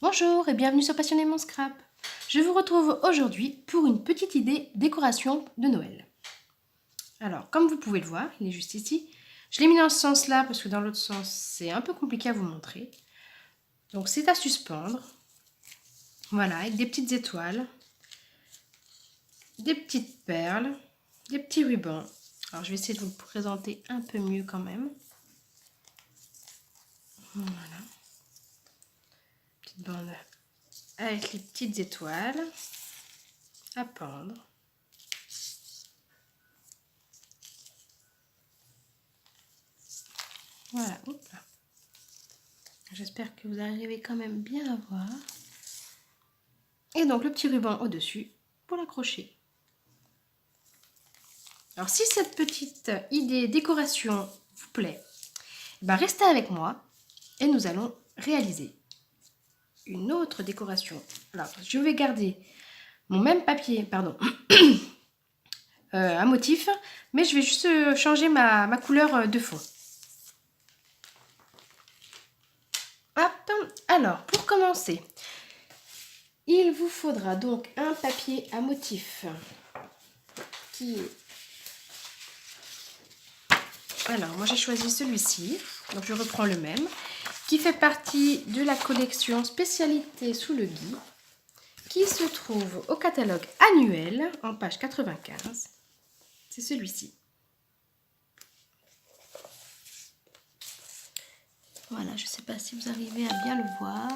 Bonjour et bienvenue sur Passionnément Scrap. Je vous retrouve aujourd'hui pour une petite idée décoration de Noël. Alors, comme vous pouvez le voir, il est juste ici. Je l'ai mis dans ce sens-là parce que dans l'autre sens, c'est un peu compliqué à vous montrer. Donc, c'est à suspendre. Voilà, avec des petites étoiles, des petites perles, des petits rubans. Alors, je vais essayer de vous le présenter un peu mieux quand même. Voilà. Petite bande avec les petites étoiles à pendre. Voilà, hop là. J'espère que vous arrivez quand même bien à voir. Et donc le petit ruban au-dessus pour l'accrocher. Alors si cette petite idée décoration vous plaît, restez avec moi et nous allons réaliser une autre décoration. Alors je vais garder mon même papier, pardon, un motif, mais je vais juste changer ma couleur de fond. Hop, alors pour commencer, il vous faudra donc un papier à motif qui est... Alors moi j'ai choisi celui-ci, donc je reprends le même, qui fait partie de la collection Spécialité sous le gui, qui se trouve au catalogue annuel en page 95. C'est celui-ci. Voilà, je ne sais pas si vous arrivez à bien le voir.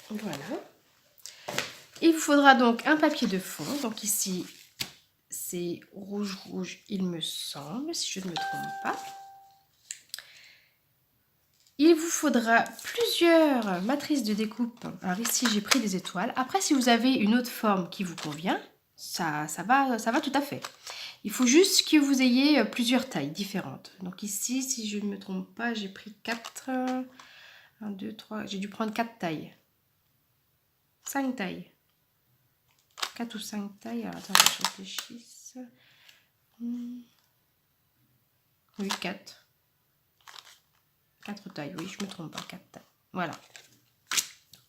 Voilà. Il vous faudra donc un papier de fond. Donc ici, c'est rouge, il me semble, si je ne me trompe pas. Il vous faudra plusieurs matrices de découpe. Alors ici, j'ai pris des étoiles. Après, si vous avez une autre forme qui vous convient, ça va tout à fait. Il faut juste que vous ayez plusieurs tailles différentes. Donc ici, si je ne me trompe pas, j'ai pris 4... 1, 2, 3... J'ai dû prendre 4 tailles. 5 tailles. 4 ou 5 tailles. Alors attends, je réfléchisse. Oui, 4. 4 tailles, oui, je me trompe pas, 4 tailles. Voilà.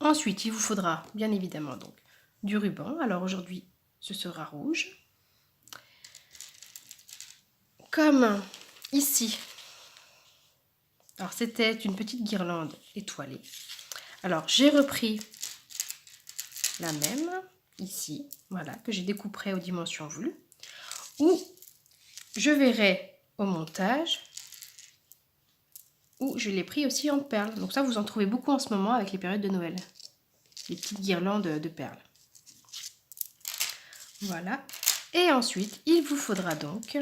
Ensuite, il vous faudra bien évidemment donc du ruban. Alors aujourd'hui, ce sera rouge. Comme ici. Alors c'était une petite guirlande étoilée. Alors j'ai repris la même ici, voilà, que j'ai découperai aux dimensions voulues. Ou je verrai au montage où je l'ai pris aussi en perles. Donc ça, vous en trouvez beaucoup en ce moment avec les périodes de Noël. Les petites guirlandes de perles. Voilà. Et ensuite, il vous faudra donc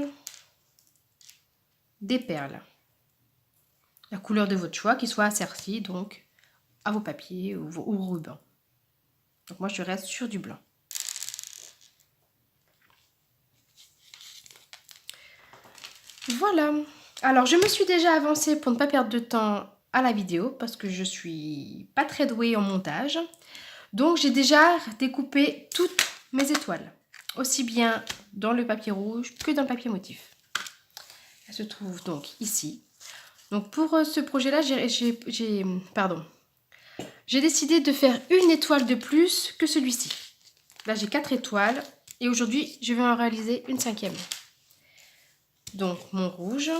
des perles. La couleur de votre choix qui soit assertie donc à vos papiers ou vos rubans. Donc moi, je reste sur du blanc. Voilà. Alors, je me suis déjà avancée pour ne pas perdre de temps à la vidéo parce que je suis pas très douée en montage. Donc, j'ai déjà découpé toutes mes étoiles, aussi bien dans le papier rouge que dans le papier motif. Elle se trouve donc ici. Donc, pour ce projet-là, j'ai décidé de faire une étoile de plus que celui-ci. Là, j'ai 4 étoiles et aujourd'hui, je vais en réaliser une 5e. Donc, mon rouge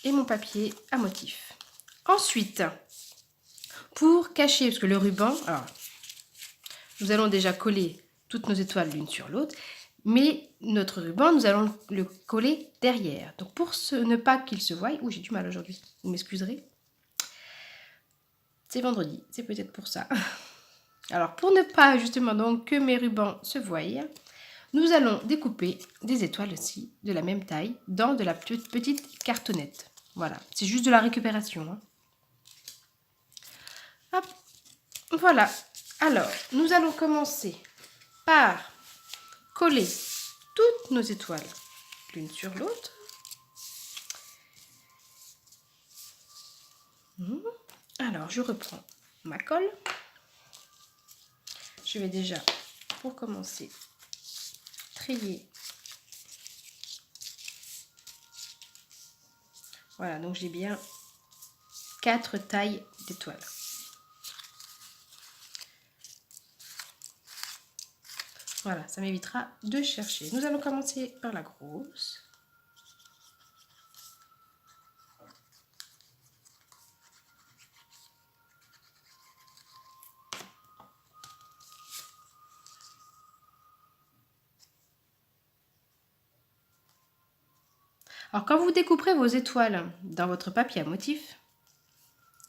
et mon papier à motif. Ensuite, pour cacher, parce que le ruban, alors, nous allons déjà coller toutes nos étoiles l'une sur l'autre, mais notre ruban, nous allons le coller derrière. Donc, pour ne pas qu'il se voie, j'ai du mal aujourd'hui, vous m'excuserez. C'est vendredi, c'est peut-être pour ça. Alors, pour ne pas justement donc que mes rubans se voient, nous allons découper des étoiles aussi de la même taille dans de la petite cartonnette. Voilà, c'est juste de la récupération. Hein. Hop, voilà. Alors, nous allons commencer par coller toutes nos étoiles l'une sur l'autre. Alors, je reprends ma colle. Je vais déjà, pour commencer, trier Voilà, donc j'ai bien 4 tailles d'étoiles. Voilà, ça m'évitera de chercher. Nous allons commencer par la grosse. Alors, quand vous découperez vos étoiles dans votre papier à motif,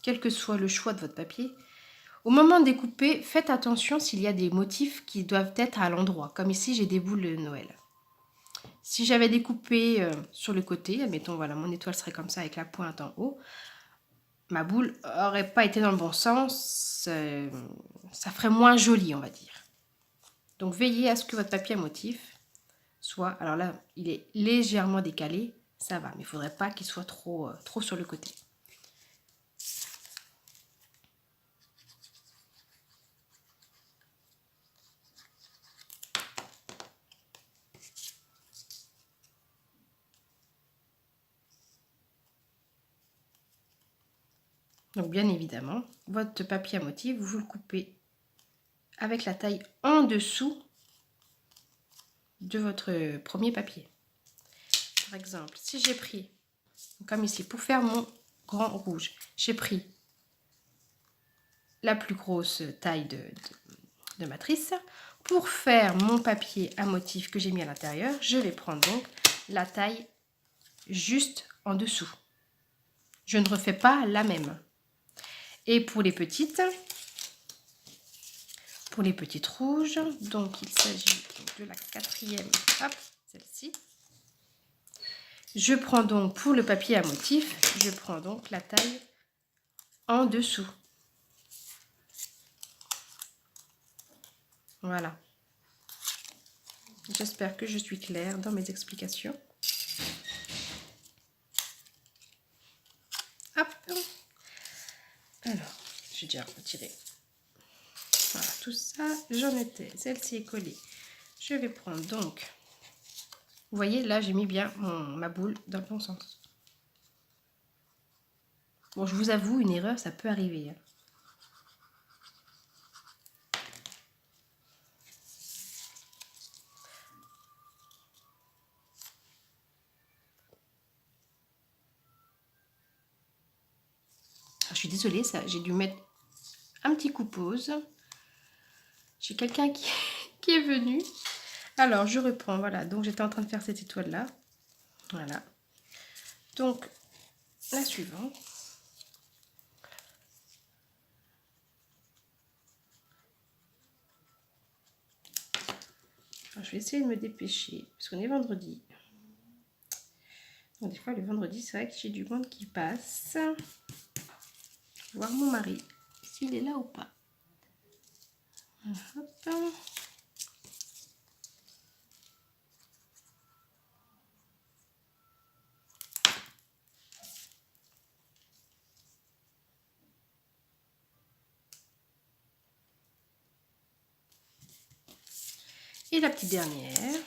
quel que soit le choix de votre papier, au moment de découper, faites attention s'il y a des motifs qui doivent être à l'endroit. Comme ici, j'ai des boules de Noël. Si j'avais découpé sur le côté, admettons, voilà, mon étoile serait comme ça avec la pointe en haut, ma boule n'aurait pas été dans le bon sens, ça ferait moins joli, on va dire. Donc, veillez à ce que votre papier à motif soit, alors là, il est légèrement décalé, ça va, mais il ne faudrait pas qu'il soit trop sur le côté. Donc bien évidemment, votre papier à motif, vous le coupez avec la taille en dessous de votre premier papier. Par exemple, si j'ai pris, comme ici, pour faire mon grand rouge, j'ai pris la plus grosse taille de matrice. Pour faire mon papier à motif que j'ai mis à l'intérieur, je vais prendre donc la taille juste en dessous. Je ne refais pas la même. Et pour les petites rouges, donc il s'agit de la quatrième, hop, celle-ci. Je prends donc pour le papier à motif, je prends donc la taille en dessous. Voilà. J'espère que je suis claire dans mes explications. Hop. Alors, j'ai déjà retiré. Voilà, tout ça, j'en étais. Celle-ci est collée. Je vais prendre donc... Vous voyez, là, j'ai mis bien ma boule dans le bon sens. Bon, je vous avoue, une erreur, ça peut arriver. Alors, je suis désolée, ça, j'ai dû mettre un petit coup pause. J'ai quelqu'un qui est venu. Alors, je reprends, voilà. Donc, j'étais en train de faire cette étoile-là. Voilà. Donc, la suivante. Alors, je vais essayer de me dépêcher, parce qu'on est vendredi. Donc, des fois, le vendredi, c'est vrai que j'ai du monde qui passe. Je vais voir mon mari, s'il est là ou pas. Hop. Et la petite dernière.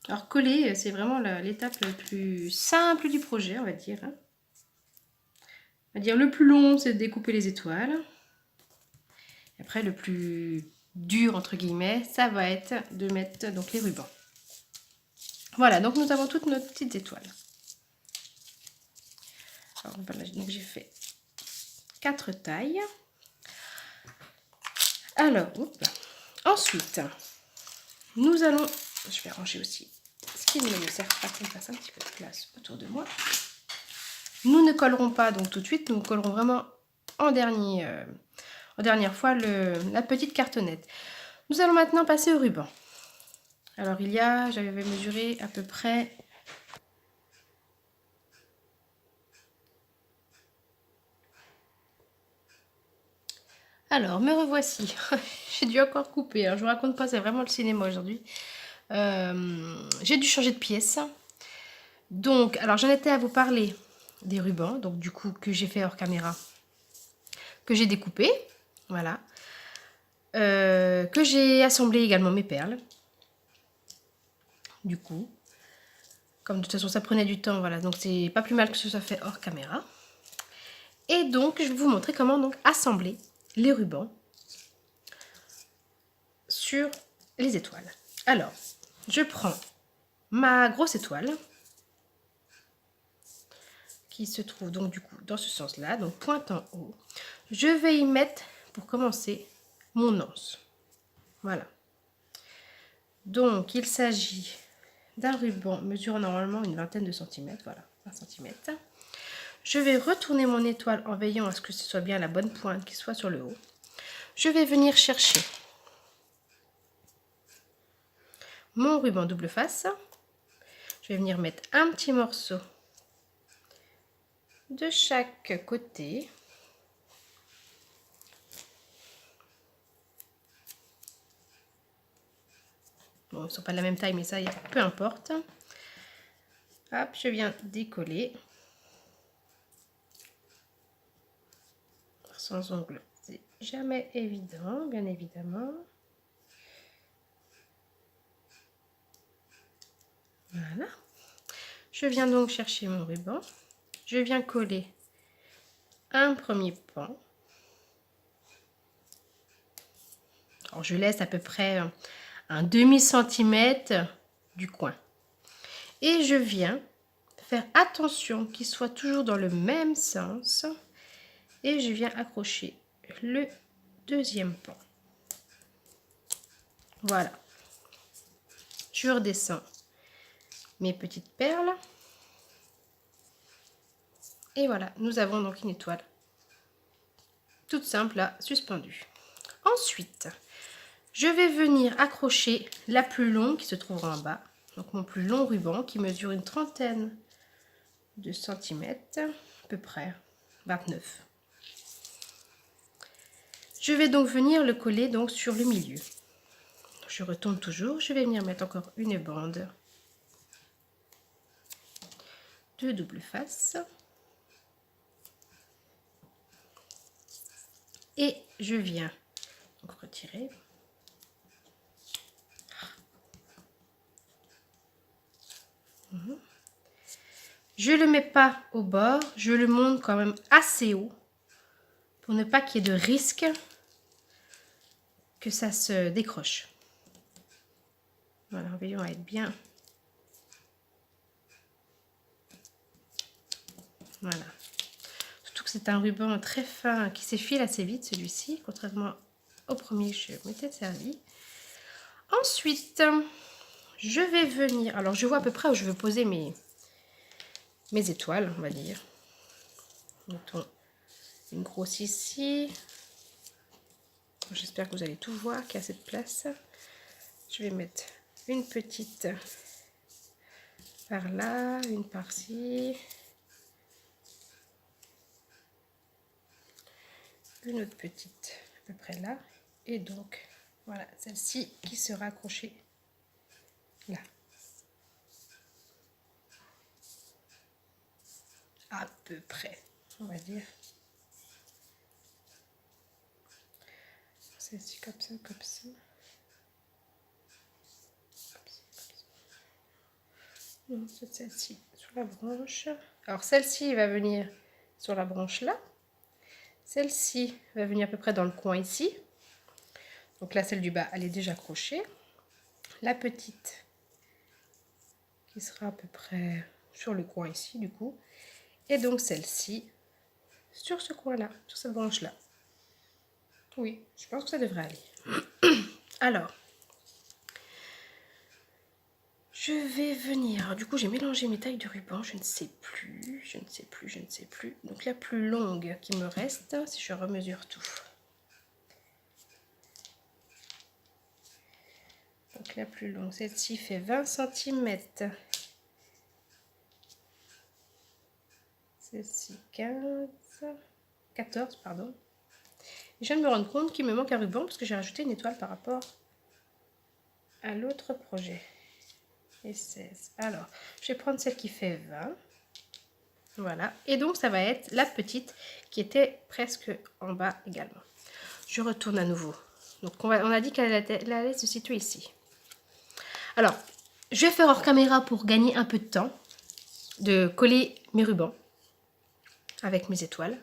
Alors coller, c'est vraiment l'étape la plus simple du projet, on va dire. On va dire le plus long, c'est de découper les étoiles. Et après, le plus dur, entre guillemets, ça va être de mettre donc les rubans. Voilà, donc nous avons toutes nos petites étoiles. Alors voilà, donc j'ai fait 4 tailles. Alors, ensuite, nous allons... Je vais ranger aussi ce qui ne me sert pas, qu'on fasse un petit peu de place autour de moi. Nous ne collerons pas donc tout de suite, nous collerons vraiment en dernière fois la petite cartonnette. Nous allons maintenant passer au ruban. Alors j'avais mesuré à peu près... Alors, me revoici. J'ai dû encore couper, hein. Je vous raconte pas, c'est vraiment le cinéma aujourd'hui. J'ai dû changer de pièce. Donc, alors j'en étais à vous parler des rubans, donc du coup que j'ai fait hors caméra, que j'ai découpé, voilà, que j'ai assemblé également mes perles, du coup, Comme de toute façon ça prenait du temps, voilà, donc c'est pas plus mal que ce soit fait hors caméra. Et donc je vais vous montrer comment donc assembler les rubans sur les étoiles. Alors, je prends ma grosse étoile qui se trouve donc du coup dans ce sens-là, donc pointe en haut. Je vais y mettre pour commencer mon anse. Voilà. Donc il s'agit d'un ruban mesurant normalement une vingtaine de centimètres, voilà, 20 centimètres. Je vais retourner mon étoile en veillant à ce que ce soit bien la bonne pointe qui soit sur le haut. Je vais venir chercher mon ruban double face. Je vais venir mettre un petit morceau de chaque côté. Bon, ils ne sont pas de la même taille, mais ça, peu importe. Hop, je viens décoller. Sans ongle, c'est jamais évident, bien évidemment. Voilà. Je viens donc chercher mon ruban. Je viens coller un premier pan. Alors, je laisse à peu près un demi-centimètre du coin. Et je viens faire attention qu'il soit toujours dans le même sens. Et je viens accrocher le deuxième pan. Voilà. Je redescends mes petites perles. Et voilà, nous avons donc une étoile toute simple là, suspendue. Ensuite, je vais venir accrocher la plus longue qui se trouvera en bas. Donc mon plus long ruban qui mesure une trentaine de centimètres, à peu près 29. Je vais donc venir le coller donc sur le milieu. Je retourne toujours, je vais venir mettre encore une bande de double face. Et je viens donc retirer. Je ne le mets pas au bord, je le monte quand même assez haut pour ne pas qu'il y ait de risque que ça se décroche. Voilà, veillons à être bien. Voilà. Surtout que c'est un ruban très fin qui s'effile assez vite celui-ci, contrairement au premier je m'étais servi. Ensuite, je vais venir, alors je vois à peu près où je veux poser mes étoiles, on va dire. Mettons une grosse ici. J'espère que vous allez tout voir, qu'il y a cette place. Je vais mettre une petite par là, une par-ci. Une autre petite à peu près là. Et donc, voilà, celle-ci qui sera accrochée là. À peu près, on va dire. Celle-ci comme ça, comme ça. Non, c'est celle-ci sur la branche. Alors celle-ci va venir sur la branche là. Celle-ci va venir à peu près dans le coin ici. Donc là, celle du bas, elle est déjà accrochée. La petite qui sera à peu près sur le coin ici du coup. Et donc celle-ci sur ce coin-là, sur cette branche-là. Oui, je pense que ça devrait aller. Alors, je vais venir. Du coup, j'ai mélangé mes tailles de ruban. Je ne sais plus. Donc la plus longue qui me reste, si je remesure tout. Donc la plus longue, celle-ci fait 20 cm. Celle-ci 14, pardon. Et je viens de me rendre compte qu'il me manque un ruban parce que j'ai rajouté une étoile par rapport à l'autre projet. Et 16. Alors, je vais prendre celle qui fait 20. Voilà. Et donc, ça va être la petite qui était presque en bas également. Je retourne à nouveau. Donc, on a dit qu'elle allait se situer ici. Alors, Je vais faire hors caméra pour gagner un peu de temps, de coller mes rubans avec mes étoiles.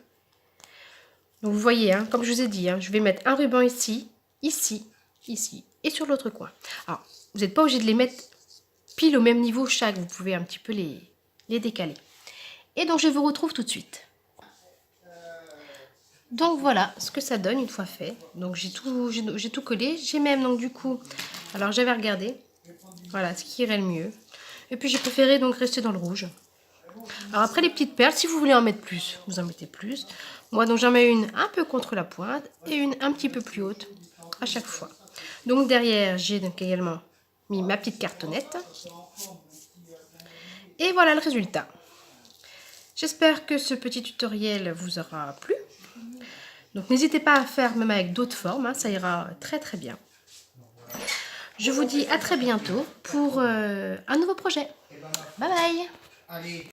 Donc vous voyez, hein, comme je vous ai dit, hein, je vais mettre un ruban ici, ici, ici et sur l'autre coin. Alors, vous n'êtes pas obligé de les mettre pile au même niveau chaque, vous pouvez un petit peu les décaler. Et donc je vous retrouve tout de suite. Donc voilà ce que ça donne une fois fait. Donc j'ai tout collé. J'ai même donc du coup, alors j'avais regardé, voilà ce qui irait le mieux. Et puis j'ai préféré donc rester dans le rouge. Alors après les petites perles, si vous voulez en mettre plus, vous en mettez plus. Moi donc j'en mets une un peu contre la pointe et une un petit peu plus haute à chaque fois. Donc derrière j'ai donc également mis ma petite cartonnette. Et voilà le résultat. J'espère que ce petit tutoriel vous aura plu. Donc n'hésitez pas à faire même avec d'autres formes, hein, ça ira très très bien. Je vous dis à très bientôt pour un nouveau projet. Bye bye!